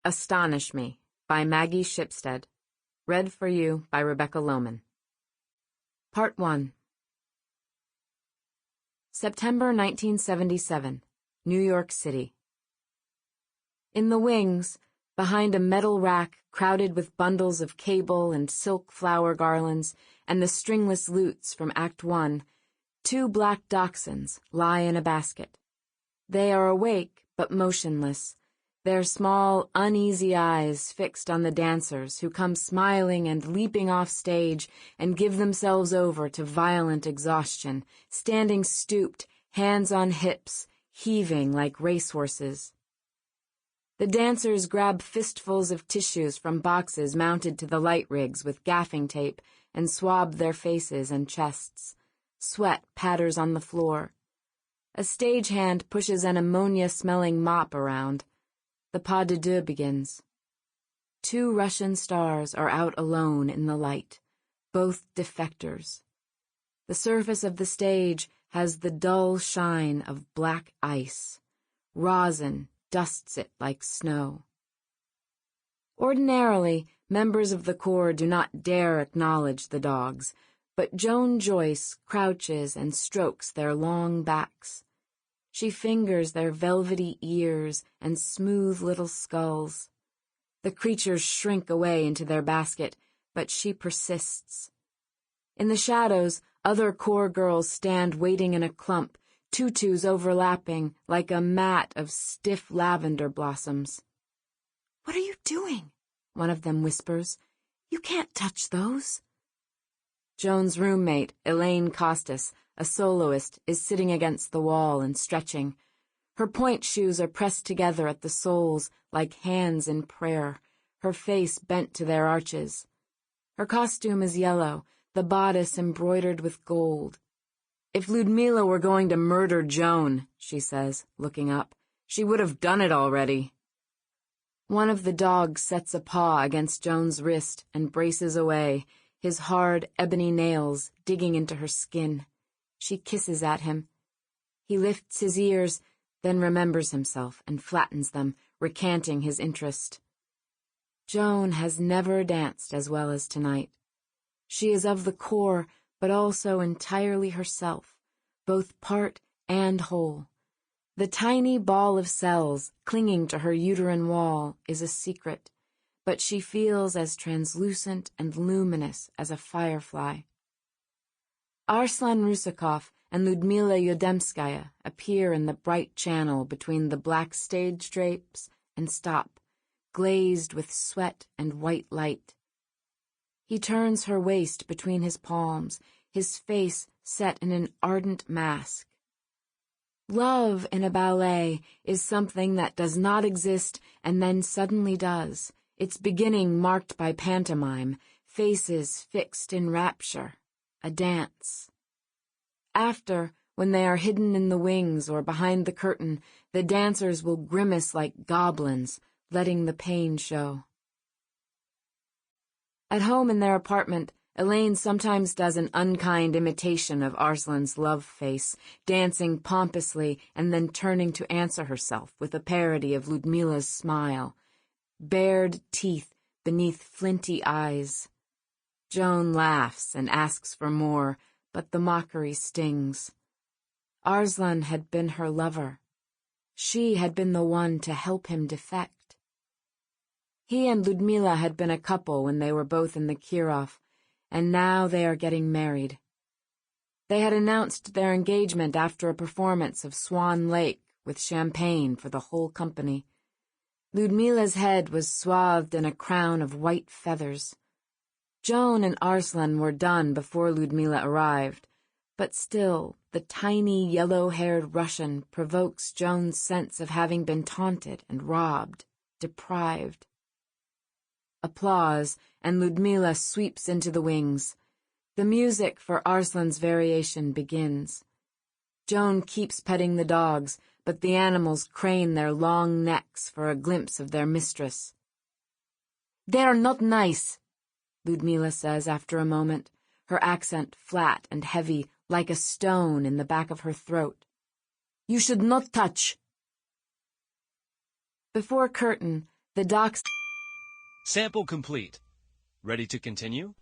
Astonish Me by Maggie Shipstead. Read for you by Rebecca Lowman. Part 1. September 1977, New York City. In the wings, behind a metal rack crowded with bundles of cable and silk flower garlands and the stringless lutes from Act 1, 2 black dachshunds lie in a basket. They are awake but motionless, their small, uneasy eyes fixed on the dancers who come smiling and leaping off stage and give themselves over to violent exhaustion, standing stooped, hands on hips, heaving like racehorses. The dancers grab fistfuls of tissues from boxes mounted to the light rigs with gaffing tape and swab their faces and chests. Sweat patters on the floor. A stagehand pushes an ammonia-smelling mop around. The pas de deux begins. 2 Russian stars are out alone in the light, both defectors. The surface of the stage has the dull shine of black ice. Rosin dusts it like snow. Ordinarily, members of the corps do not dare acknowledge the dogs, but Joan Joyce crouches and strokes their long backs. She fingers their velvety ears and smooth little skulls. The creatures shrink away into their basket, but she persists. In the shadows, other corps girls stand waiting in a clump, tutus overlapping like a mat of stiff lavender blossoms. "What are you doing?" one of them whispers. "You can't touch those." Joan's roommate, Elaine Costas, a soloist, is sitting against the wall and stretching. Her point shoes are pressed together at the soles like hands in prayer, her face bent to their arches. Her costume is yellow, the bodice embroidered with gold. "If Ludmila were going to murder Joan," she says, looking up, "she would have done it already." One of the dogs sets a paw against Joan's wrist and braces away, his hard ebony nails digging into her skin. She kisses at him. He lifts his ears, then remembers himself and flattens them, recanting his interest. Joan has never danced as well as tonight. She is of the corps, but also entirely herself, both part and whole. The tiny ball of cells clinging to her uterine wall is a secret, but she feels as translucent and luminous as a firefly. Arslan Rusakov and Ludmila Yudemskaya appear in the bright channel between the black stage drapes and stop, glazed with sweat and white light. He turns her waist between his palms, his face set in an ardent mask. Love in a ballet is something that does not exist and then suddenly does, its beginning marked by pantomime, faces fixed in rapture, a dance. After, when they are hidden in the wings or behind the curtain, the dancers will grimace like goblins, letting the pain show. At home in their apartment, Elaine sometimes does an unkind imitation of Arslan's love face, dancing pompously and then turning to answer herself with a parody of Ludmila's smile. Bared teeth beneath flinty eyes. Joan laughs and asks for more, but the mockery stings. Arslan had been her lover. She had been the one to help him defect. He and Ludmila had been a couple when they were both in the Kirov, and now they are getting married. They had announced their engagement after a performance of Swan Lake with champagne for the whole company. Ludmila's head was swathed in a crown of white feathers. Joan and Arslan were done before Ludmila arrived, but still the tiny yellow-haired Russian provokes Joan's sense of having been taunted and robbed, deprived. Applause, and Ludmila sweeps into the wings. The music for Arslan's variation begins. Joan keeps petting the dogs, but the animals crane their long necks for a glimpse of their mistress. "They're not nice," Ludmila says after a moment, her accent flat and heavy like a stone in the back of her throat. "You should not touch." Before curtain, The docs... Sample complete. Ready to continue?